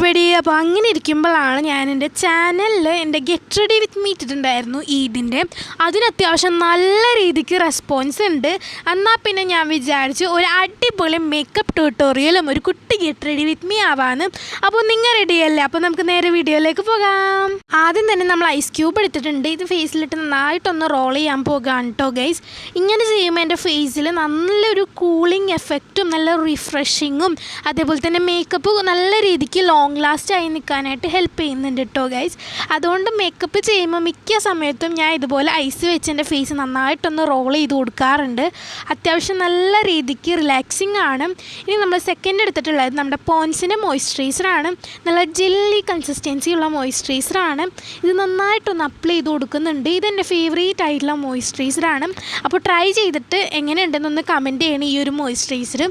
Everybody. അപ്പോൾ അങ്ങനെ ഇരിക്കുമ്പോഴാണ് ഞാൻ എൻ്റെ ചാനലിൽ എൻ്റെ ഗെറ്റ് റെഡി വിത്ത് മീ ഇട്ടിട്ടുണ്ടായിരുന്നു ഈദിൻ്റെ. അതിന് അത്യാവശ്യം നല്ല രീതിക്ക് റെസ്പോൺസ് ഉണ്ട്. എന്നാൽ പിന്നെ ഞാൻ വിചാരിച്ചു ഒരു അടിപൊളി മേക്കപ്പ് ട്യൂട്ടോറിയലും ഒരു കുട്ടി ഗെറ്റ് റെഡി വിത്ത് മീ ആവാന്ന്. അപ്പോൾ നിങ്ങൾ റെഡിയല്ലേ? അപ്പോൾ നമുക്ക് നേരെ വീഡിയോയിലേക്ക് പോകാം. ആദ്യം തന്നെ നമ്മൾ ഐസ് ക്യൂബ് എടുത്തിട്ടുണ്ട്. ഇത് ഫേസിലിട്ട് നന്നായിട്ടൊന്ന് റോൾ ചെയ്യാൻ പോകാം കേട്ടോ ഗൈസ്. ഇങ്ങനെ ചെയ്യുമ്പോൾ എൻ്റെ ഫേസിൽ നല്ലൊരു കൂളിംഗ് എഫക്റ്റും നല്ല റിഫ്രഷിങ്ങും അതേപോലെ തന്നെ മേക്കപ്പ് നല്ല രീതിക്ക് ലോങ് ലാസ്റ്റ് ആയി നിൽക്കാനായിട്ട് ഹെൽപ്പ് ചെയ്യുന്നുണ്ട് കേട്ടോ ഗൈസ്. അതുകൊണ്ട് മേക്കപ്പ് ചെയ്യുമ്പോൾ മിക്ക സമയത്തും ഞാൻ ഇതുപോലെ ഐസ് വെച്ച് എൻ്റെ ഫേസ് നന്നായിട്ടൊന്ന് റോൾ ചെയ്ത് കൊടുക്കാറുണ്ട്. അത്യാവശ്യം നല്ല രീതിക്ക് റിലാക്സിങ് ആണ്. ഇനി നമ്മൾ സെക്കൻഡ് എടുത്തിട്ടുള്ളത് നമ്മുടെ പോൺസിൻ്റെ മോയ്സ്ചറൈസറാണ്. നല്ല ജെല്ലി കൺസിസ്റ്റൻസി ഉള്ള മോയ്സ്ചറൈസറാണ്. ഇത് നന്നായിട്ടൊന്ന് അപ്ലൈ ചെയ്ത് കൊടുക്കുന്നുണ്ട്. ഇതെൻ്റെ ഫേവറേറ്റ് ആയിട്ടുള്ള മോയ്സ്ചറൈസറാണ്. അപ്പോൾ ട്രൈ ചെയ്തിട്ട് എങ്ങനെയുണ്ടെന്നൊന്ന് കമൻറ്റ് ചെയ്യണം ഈ ഒരു മോയ്സ്ചറൈസർ.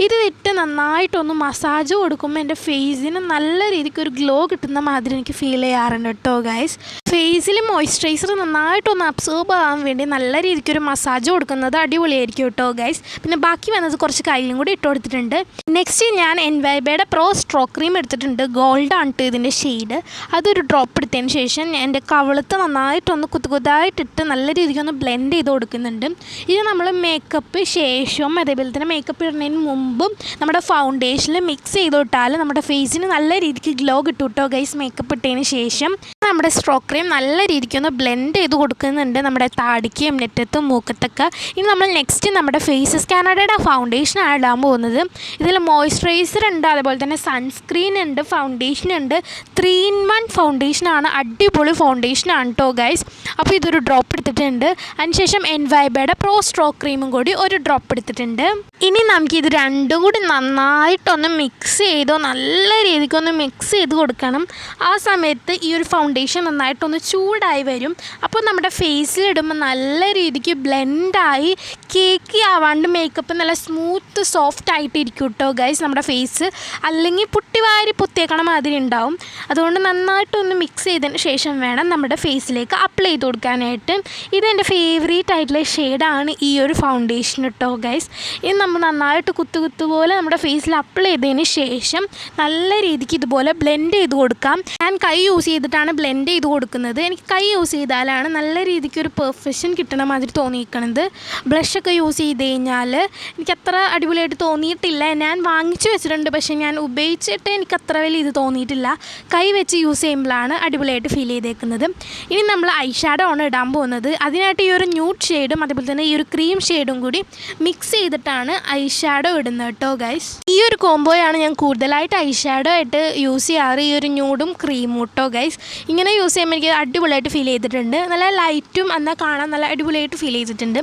ഇത് വിട്ട് നന്നായിട്ടൊന്ന് മസാജ് കൊടുക്കുമ്പോൾ എൻ്റെ ഫേസിന് നല്ല രീതിക്ക് ഒരു ഗ്ലോ കിട്ടുന്ന മാതിരി എനിക്ക് ഫീൽ ചെയ്യാറുണ്ട് കേട്ടോ ഗൈസ്. ഫേസിൽ മോയ്സ്ചറൈസർ നന്നായിട്ടൊന്ന് അബ്സോർബ് ആകാൻ വേണ്ടി നല്ല രീതിക്കൊരു മസാജ് കൊടുക്കുന്നത് അടിപൊളിയായിരിക്കും കേട്ടോ ഗൈസ്. പിന്നെ ബാക്കി വന്നത് കുറച്ച് കയ്യിലും കൂടി ഇട്ട് കൊടുത്തിട്ടുണ്ട്. നെക്സ്റ്റ് ഞാൻ എൻവൈബയുടെ പ്രോ സ്ട്രോക്ക് ക്രീം എടുത്തിട്ടുണ്ട്. ഗോൾഡ് ആണ് ഇതിൻ്റെ ഷെയ്ഡ്. അതൊരു ഡ്രോപ്പ് എടുത്തതിന് ശേഷം എൻ്റെ കവിളത്ത് നന്നായിട്ടൊന്ന് കുത്തുകുത്തായിട്ടിട്ട് നല്ല രീതിക്കൊന്ന് ബ്ലെൻഡ് ചെയ്ത് കൊടുക്കുന്നുണ്ട്. ഇത് നമ്മൾ മേക്കപ്പ് ശേഷവും അതേപോലെ തന്നെ മേക്കപ്പ് ഇടുന്നതിന് മുമ്പും നമ്മുടെ ഫൗണ്ടേഷനിൽ മിക്സ് ചെയ്തിട്ടാൽ നമ്മുടെ ഫേസിന് നല്ല രീതിക്ക് ഗ്ലോ കിട്ടും കേട്ടോ ഗൈസ്. മേക്കപ്പ് ഇട്ടതിന് ശേഷം നമ്മുടെ സ്ട്രോക്ക് ക്രീം നല്ല രീതിക്കൊന്ന് ബ്ലെൻഡ് ചെയ്ത് കൊടുക്കുന്നുണ്ട് നമ്മുടെ താടിക്കും നെറ്റത്തും മൂക്കത്തൊക്കെ. ഇനി നമ്മൾ നെക്സ്റ്റ് നമ്മുടെ ഫേസസ് കാനഡയുടെ ഫൗണ്ടേഷനാണ് ഇടാൻ പോകുന്നത്. ഇതിൽ മോയ്സ്ചറൈസർ ഉണ്ട്, അതേപോലെ തന്നെ സൺസ്ക്രീൻ ഉണ്ട്, ഫൗണ്ടേഷൻ ഉണ്ട്. 3-in-1 ഫൗണ്ടേഷനാണ്. അടിപൊളി ഫൗണ്ടേഷനാണ് കേട്ടോ ഗൈസ്. അപ്പോൾ ഇതൊരു ഡ്രോപ്പ് എടുത്തിട്ടുണ്ട്. അതിനുശേഷം എൻവൈബയുടെ പ്രോ സ്ട്രോക്ക് ക്രീമും കൂടി ഒരു ഡ്രോപ്പ് എടുത്തിട്ടുണ്ട്. ഇനി നമുക്കിത് രണ്ടും കൂടി നന്നായിട്ടൊന്ന് മിക്സ് ചെയ്തോ നല്ല രീതിക്കൊന്ന് മിക്സ് ചെയ്ത് കൊടുക്കണം. ആ സമയത്ത് ഈ ഒരു ഫൗണ്ടേഷൻ നന്നായിട്ടൊന്ന് ചൂടായി വരും. അപ്പോൾ നമ്മുടെ ഫേസിലിടുമ്പോൾ നല്ല രീതിക്ക് ബ്ലെൻഡായി കേക്കി ആവാണ്ട് മേക്കപ്പ് നല്ല സ്മൂത്ത് സോഫ്റ്റ് ആയിട്ട് ഇരിക്കും കേട്ടോ ഗൈസ് നമ്മുടെ ഫേസ്. അല്ലെങ്കിൽ പുട്ടിവാരി പൊത്തിയേക്കണ മാതിരി ഉണ്ടാവും. അതുകൊണ്ട് നന്നായിട്ടൊന്ന് മിക്സ് ചെയ്തതിന് ശേഷം വേണം നമ്മുടെ ഫേസിലേക്ക് അപ്ലൈ ചെയ്ത് കൊടുക്കാനായിട്ട്. ഇതെൻ്റെ ഫേവറേറ്റ് ആയിട്ടുള്ള ഷെയ്ഡാണ് ഈ ഒരു ഫൗണ്ടേഷൻ കേട്ടോ ഗൈസ്. ഇത് നമ്മൾ നന്നായിട്ട് കുത്തു പോലെ നമ്മുടെ ഫേസിൽ അപ്ലൈ ചെയ്തതിന് ശേഷം നല്ല രീതിക്ക് ഇതുപോലെ ബ്ലെൻഡ് ചെയ്ത് കൊടുക്കാം. ഞാൻ കൈ യൂസ് ചെയ്തിട്ടാണ് ബ്ലെൻഡ് ചെയ്ത് കൊടുക്കുന്നത്. എനിക്ക് കൈ യൂസ് ചെയ്താലാണ് നല്ല രീതിക്ക് ഒരു പെർഫെക്ഷൻ കിട്ടണ മാതിരി തോന്നിയിരിക്കണത്. ബ്ലഷൊക്കെ യൂസ് ചെയ്ത് കഴിഞ്ഞാൽ എനിക്കത്ര അടിപൊളിയായിട്ട് തോന്നിയിട്ടില്ല. ഞാൻ വാങ്ങിച്ചു വെച്ചിട്ടുണ്ട്, പക്ഷേ ഞാൻ ഉപയോഗിച്ചിട്ട് എനിക്കത്ര വലിയ ഇത് തോന്നിയിട്ടില്ല. കൈ വെച്ച് യൂസ് ചെയ്യുമ്പോഴാണ് അടിപൊളിയായിട്ട് ഫീൽ ചെയ്തേക്കുന്നത്. ഇനി നമ്മൾ ഐ ഷാഡോ ആണ് ഇടാൻ പോകുന്നത്. അതിനായിട്ട് ഈ ഒരു ന്യൂഡ് ഷെയ്ഡും അതേപോലെ തന്നെ ഈ ഒരു ക്രീം ഷെയ്ഡും കൂടി മിക്സ് ചെയ്തിട്ടാണ് ഐ ഷാഡോ ഇടുന്നത് കേട്ടോ ഗൈസ്. ഈ ഒരു കോംബോയാണ് ഞാൻ കൂടുതലായിട്ട് ഐ ഷാഡോ ആയിട്ട് യൂസ് ചെയ്യാറ്. ഈ ഒരു ന്യൂഡും ക്രീമും കേട്ടോ ഗൈസ്. ഇങ്ങനെ യൂസ് ചെയ്യുമ്പോൾ എനിക്ക് അടിപൊളിയായിട്ട് ഫീൽ ചെയ്തിട്ടുണ്ട്. നല്ല ലൈറ്റും എന്നാൽ കാണാൻ നല്ല അടിപൊളിയായിട്ട് ഫീൽ ചെയ്തിട്ടുണ്ട്.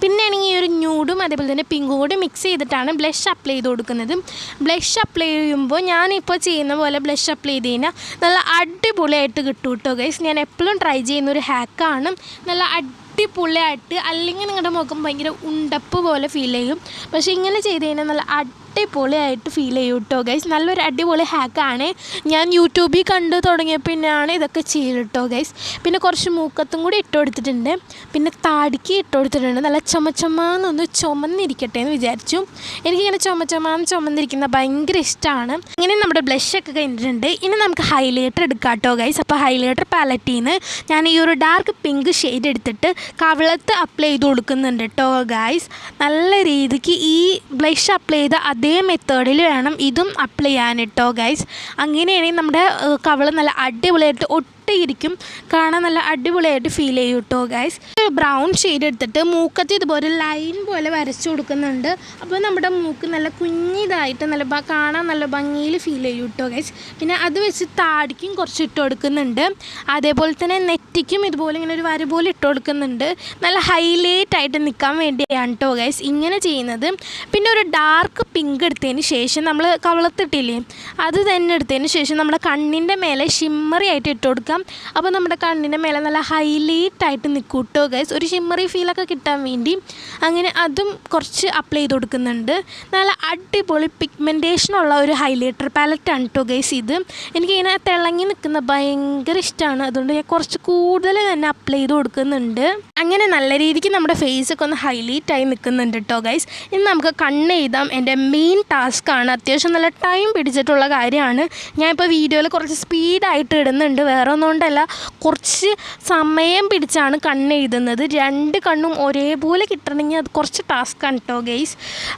പിന്നെ ആണെങ്കിൽ ഈ ഒരു ന്യൂഡും അതേപോലെ തന്നെ പിങ്കും കൂടി മിക്സ് ചെയ്തിട്ടാണ് ബ്ലഷ് അപ്ലൈ ചെയ്ത് കൊടുക്കുന്നത്. ബ്ലഷ് അപ്ലൈ ചെയ്യുമ്പോൾ ഞാനിപ്പോൾ ചെയ്യുന്ന പോലെ ബ്ലഷ് അപ്ലൈ ചെയ്ത് കഴിഞ്ഞാൽ നല്ല അടിപൊളിയായിട്ട് കിട്ടും കേട്ടോ ഗൈസ്. ഞാൻ എപ്പോഴും ട്രൈ ചെയ്യുന്ന ഒരു ഹാക്കാണ്. നല്ല അടിപൊളിയായിട്ട്, അല്ലെങ്കിൽ നിങ്ങളുടെ മുഖം ഭയങ്കര ഉണ്ടപ്പ് പോലെ ഫീൽ ചെയ്യും. പക്ഷേ ഇങ്ങനെ ചെയ്ത് കഴിഞ്ഞാൽ നല്ല അടിപൊളിയായിട്ട് ഫീൽ ചെയ്യും കേട്ടോ ഗൈസ്. നല്ലൊരു അടിപൊളി ഹാക്കാണ്. ഞാൻ യൂട്യൂബിൽ കണ്ടു തുടങ്ങിയ പിന്നെയാണ് ഇതൊക്കെ ചെയ്ത് കേട്ടോ ഗൈസ്. പിന്നെ കുറച്ച് മൂക്കത്തും കൂടി ഇട്ട് കൊടുത്തിട്ടുണ്ട്. പിന്നെ താടിക്ക് ഇട്ട് കൊടുത്തിട്ടുണ്ട്. നല്ല ചുമന്നൊന്ന് ചുമന്നിരിക്കട്ടെ എന്ന് വിചാരിച്ചു. എനിക്കിങ്ങനെ ചുമന്നിരിക്കുന്ന ഭയങ്കര ഇഷ്ടമാണ്. ഇങ്ങനെ നമ്മുടെ ബ്ലഷൊക്കെ കഴിഞ്ഞിട്ടുണ്ട്. ഇനി നമുക്ക് ഹൈലൈറ്റർ എടുക്കാം കേട്ടോ ഗൈസ്. അപ്പോൾ ഹൈലൈറ്റർ പാലറ്റിൽ നിന്ന് ഞാൻ ഈ ഒരു ഡാർക്ക് പിങ്ക് ഷെയ്ഡ് എടുത്തിട്ട് കവിളത്ത് അപ്ലൈ ചെയ്ത് കൊടുക്കുന്നുണ്ട് കേട്ടോ ഗൈസ്. നല്ല രീതിക്ക് ഈ ബ്ലഷ് അപ്ലൈ ചെയ്ത അതേ മെത്തേഡിൽ വേണം ഇതും അപ്ലൈ ചെയ്യാൻ കേട്ടോ ഗൈസ്. അങ്ങനെയാണെങ്കിൽ നമ്മുടെ കവിള് നല്ല അടിപൊളിയായിട്ട് ഒട്ടിയിരിക്കും, കാണാൻ നല്ല അടിപൊളിയായിട്ട് ഫീൽ ചെയ്യും കേട്ടോ ഗൈസ്. ഒരു ബ്രൗൺ ഷെയ്ഡ് എടുത്തിട്ട് മൂക്കത്ത് ഇതുപോലെ ലൈൻ പോലെ വരച്ചു കൊടുക്കുന്നുണ്ട്. അപ്പോൾ നമ്മുടെ മൂക്ക് നല്ല കുഞ്ഞിതായിട്ട് നല്ല കാണാൻ നല്ല ഭംഗിയിൽ ഫീൽ ചെയ്യും കേട്ടോ ഗൈസ്. പിന്നെ അത് വെച്ച് താടിക്കും കുറച്ച് ഇട്ട് കൊടുക്കുന്നുണ്ട്. അതേപോലെ തന്നെ നെറ്റിക്കും ഇതുപോലെ ഇങ്ങനെ ഒരു വര പോലെ ഇട്ട് കൊടുക്കുന്നുണ്ട്. നല്ല ഹൈലൈറ്റ് ആയിട്ട് നിൽക്കാൻ വേണ്ടിയാണ് കേട്ടോ ഗൈസ് ഇങ്ങനെ ചെയ്യുന്നത്. പിന്നെ ഒരു ഡാർക്ക് പിങ്ക് എടുത്തതിന് ശേഷം നമ്മൾ കവിളത്തിട്ടില്ലേ, അത് തന്നെ എടുത്തതിന് ശേഷം നമ്മുടെ കണ്ണിൻ്റെ മേലെ ഷിമ്മറി ആയിട്ട് ഇട്ട് കൊടുക്കുക. കൊടുക്കാം. അപ്പോൾ നമ്മുടെ കണ്ണിൻ്റെ മേലെ നല്ല ഹൈലൈറ്റായിട്ട് നിൽക്കും കേട്ടോ ഗൈസ്, ഒരു ഷിമ്മറി ഫീലൊക്കെ കിട്ടാൻ വേണ്ടി. അങ്ങനെ അതും കുറച്ച് അപ്ലൈ ചെയ്ത് കൊടുക്കുന്നുണ്ട്. നല്ല അടിപൊളി പിഗ്മെൻറ്റേഷനുള്ള ഒരു ഹൈലൈറ്റർ പാലറ്റാണ് കേട്ടോ ഗൈസ് ഇത്. എനിക്കിങ്ങനെ തിളങ്ങി നിൽക്കുന്ന ഭയങ്കര ഇഷ്ടമാണ്, അതുകൊണ്ട് ഞാൻ കുറച്ച് കൂടുതൽ തന്നെ അപ്ലൈ ചെയ്ത് കൊടുക്കുന്നുണ്ട്. അങ്ങനെ നല്ല രീതിക്ക് നമ്മുടെ ഫേസൊക്കെ ഒന്ന് ഹൈലൈറ്റായി നിൽക്കുന്നുണ്ട് കേട്ടോ ഗൈസ്. ഇനി നമുക്ക് കണ്ണ് എഴുതാം. എൻ്റെ മെയിൻ ടാസ്ക്കാണ്, അത്യാവശ്യം നല്ല ടൈം പിടിച്ചിട്ടുള്ള കാര്യമാണ്. ഞാനിപ്പോൾ വീഡിയോയിൽ കുറച്ച് സ്പീഡായിട്ട് ഇടുന്നുണ്ട്, വേറെ ഒന്നുകൊണ്ടല്ല, കുറച്ച് സമയം പിടിച്ചാണ് കണ്ണ് എഴുതുന്നത്. രണ്ട് കണ്ണും ഒരേപോലെ കിട്ടണമെങ്കിൽ അത് കുറച്ച് ടാസ്ക്കാണ് കേട്ടോ ഗൈസ്.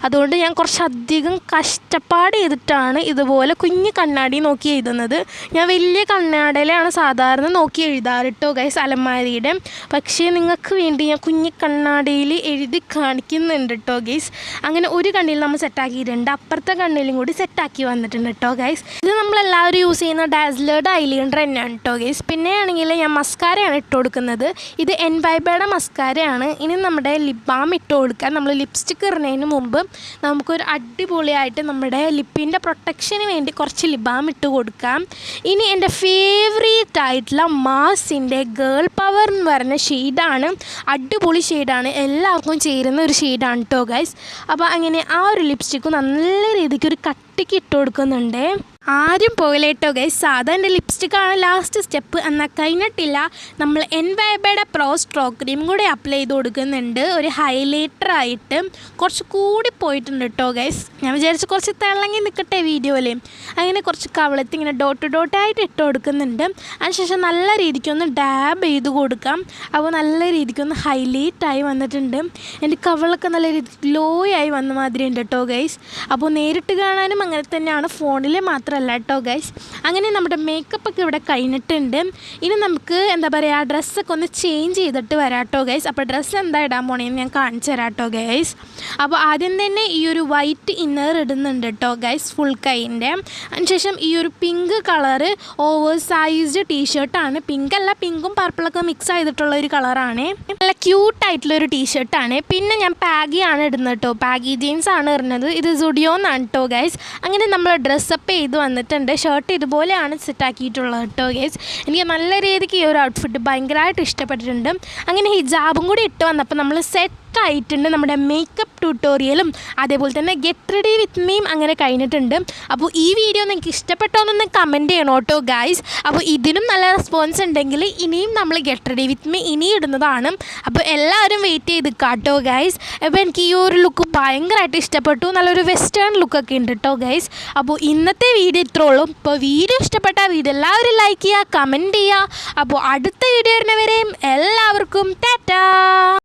അതുകൊണ്ട് ഞാൻ കുറച്ചധികം കഷ്ടപ്പാട് ചെയ്തിട്ടാണ് ഇതുപോലെ കുഞ്ഞ് കണ്ണാടി നോക്കി എഴുതുന്നത്. ഞാൻ വലിയ കണ്ണാടിയിലാണ് സാധാരണ നോക്കി എഴുതാറ് കേട്ടോ ഗൈസ്, അലമാരിയുടെ. പക്ഷേ നിങ്ങൾക്ക് വേണ്ടി ഞാൻ കുഞ്ഞ് കണ്ണാടിയിൽ എഴുതി കാണിക്കുന്നുണ്ട് കേട്ടോ ഗൈസ്. അങ്ങനെ ഒരു കണ്ണിൽ നമ്മൾ സെറ്റാക്കിയിട്ടുണ്ട്, അപ്പുറത്തെ കണ്ണിലും കൂടി സെറ്റാക്കി വന്നിട്ടുണ്ട് കേട്ടോ ഗൈസ്. ഇത് നമ്മളെല്ലാവരും യൂസ് ചെയ്യുന്ന ഡാസ്ലേർഡ് ഐലൈനർ തന്നെയാണ് കേട്ടോ ഗൈസ്. പിന്നെ ആണെങ്കിൽ ഞാൻ മസ്കാരയാണ് ഇട്ട് കൊടുക്കുന്നത്. ഇത് എൻവൈബയുടെ മസ്കാരയാണ്. ഇനി നമ്മുടെ ലിപ് ബാം ഇട്ട് കൊടുക്കാൻ, നമ്മൾ ലിപ്സ്റ്റിക്ക് ഇടുന്നതിന് മുമ്പ് നമുക്കൊരു അടിപൊളിയായിട്ട് നമ്മുടെ ലിപ്പിൻ്റെ പ്രൊട്ടക്ഷന് വേണ്ടി കുറച്ച് ലിപ് ബാം ഇട്ട് കൊടുക്കാം. ഇനി എൻ്റെ ഫേവറേറ്റ് ആയിട്ടുള്ള മാസിൻ്റെ ഗേൾ പവർ എന്ന് പറഞ്ഞ ഷെയ്ഡാണ്. അടിപൊളി ഷെയ്ഡാണ്, എല്ലാവർക്കും ചേരുന്ന ഒരു ഷെയ്ഡാണ് കേട്ടോ ഗൈസ്. അപ്പോൾ അങ്ങനെ ആ ഒരു ലിപ്സ്റ്റിക്ക് നല്ല രീതിക്ക് ഒരു കട്ടിക്ക് ഇട്ട് കൊടുക്കുന്നുണ്ട്. ആരും പോയില്ല കേട്ടോ ഗൈസ്, സാധാ എൻ്റെ ലിപ്സ്റ്റിക്കാണ് ലാസ്റ്റ് സ്റ്റെപ്പ്. എന്നാൽ കഴിഞ്ഞിട്ടില്ല, നമ്മൾ എൻവൈബയുടെ പ്രോ സ്ട്രോക്ക് ക്രീം കൂടി അപ്ലൈ ചെയ്ത് കൊടുക്കുന്നുണ്ട്, ഒരു ഹൈലൈറ്ററായിട്ട്. കുറച്ച് കൂടി പോയിട്ടുണ്ട് കേട്ടോ ഗൈസ്. ഞാൻ വിചാരിച്ച് കുറച്ച് തിളങ്ങി നിൽക്കട്ടെ വീഡിയോയിൽ. അങ്ങനെ കുറച്ച് കവളത്ത് ഇങ്ങനെ ഡോട്ടായിട്ട് ഇട്ട് കൊടുക്കുന്നുണ്ട്. അതിനുശേഷം നല്ല രീതിക്കൊന്ന് ഡാബ് ചെയ്ത് കൊടുക്കാം. അപ്പോൾ നല്ല രീതിക്കൊന്ന് ഹൈലൈറ്റായി വന്നിട്ടുണ്ട്. എൻ്റെ കവളൊക്കെ നല്ല രീതിക്ക് ഗ്ലോ ആയി വന്ന മാതിരി ഉണ്ട് കേട്ടോ ഗൈസ്. അപ്പോൾ നേരിട്ട് കാണാനും അങ്ങനെ തന്നെയാണ്, ഫോണിൽ മാത്രം അല്ല കേട്ടോ ഗൈസ്. അങ്ങനെ നമ്മുടെ മേക്കപ്പൊക്കെ ഇവിടെ കഴിഞ്ഞിട്ടുണ്ട്. ഇനി നമുക്ക് എന്താ പറയുക, ഡ്രസ്സൊക്കെ ഒന്ന് ചേഞ്ച് ചെയ്തിട്ട് വരാം കേട്ടോ ഗൈസ്. അപ്പോൾ ഡ്രസ്സ് എന്താ ഇടാൻ പോണേന്ന് ഞാൻ കാണിച്ചു തരാം കേട്ടോ ഗൈസ്. അപ്പോൾ ആദ്യം തന്നെ ഈ ഒരു വൈറ്റ് ഇന്നർ ഇടുന്നുണ്ട് കേട്ടോ ഗൈസ്, ഫുൾ കൈൻ്റെ. അതിനുശേഷം ഈ ഒരു പിങ്ക് കളറ് ഓവർ സൈസ്ഡ് ടീഷർട്ടാണ്. പിങ്ക് അല്ല, പിങ്കും പർപ്പിളൊക്കെ മിക്സ് ചെയ്തിട്ടുള്ള ഒരു കളറാണ്. നല്ല ക്യൂട്ടായിട്ടുള്ളൊരു ടീഷർട്ടാണ്. പിന്നെ ഞാൻ പാഗിയാണ് ഇടുന്നത് കേട്ടോ, പാഗി ജീൻസ് ആണ് ഇടുന്നത്. ഇത് സുഡിയോന്നാണ് കേട്ടോ ഗൈസ്. അങ്ങനെ നമ്മൾ ഡ്രസ്സപ്പ് ചെയ്ത് വന്നിട്ടുണ്ട്. ഷർട്ട് ഇതുപോലെയാണ് സെറ്റാക്കിയിട്ടുള്ളത് കേട്ടോ ഗൈസ്. എനിക്ക് നല്ല രീതിക്ക് ഈ ഒരു ഔട്ട്ഫിറ്റ് ഭയങ്കരമായിട്ട് ഇഷ്ടപ്പെട്ടിട്ടുണ്ട്. അങ്ങനെ ഹിജാബും കൂടി ഇട്ട് വന്നപ്പോൾ നമ്മൾ ആയിട്ടുണ്ട്. നമ്മുടെ മേക്കപ്പ് ട്യൂട്ടോറിയലും അതേപോലെ തന്നെ ഗെറ്റ് റെഡി വിത്ത് മീം അങ്ങനെ കഴിഞ്ഞിട്ടുണ്ട്. അപ്പോൾ ഈ വീഡിയോ നിങ്ങൾക്ക് ഇഷ്ടപ്പെട്ടോന്നൊന്ന് കമൻറ്റ് ചെയ്യണം കേട്ടോ ഗൈസ്. അപ്പോൾ ഇതിനും നല്ല റെസ്പോൺസ് ഉണ്ടെങ്കിൽ ഇനിയും നമ്മൾ ഗെറ്റ് റെഡി വിത്ത് മീ ഇനി ഇടുന്നതാണ്. അപ്പോൾ എല്ലാവരും വെയിറ്റ് ചെയ്ത് കേട്ടോ ഗൈസ്. അപ്പോൾ എനിക്ക് ഈ ഒരു ലുക്ക് ഭയങ്കരമായിട്ട് ഇഷ്ടപ്പെട്ടു, നല്ലൊരു വെസ്റ്റേൺ ലുക്കൊക്കെ ഉണ്ട് കേട്ടോ ഗൈസ്. അപ്പോൾ ഇന്നത്തെ വീഡിയോ ഇത്രേ ഉള്ളൂ. ഇപ്പോൾ വീഡിയോ ഇഷ്ടപ്പെട്ട വീഡിയോ എല്ലാവരും ലൈക്ക് ചെയ്യുക, കമൻറ്റ് ചെയ്യുക. അപ്പോൾ അടുത്ത വീഡിയോ വരുന്നവരെയും എല്ലാവർക്കും ടാറ്റാ.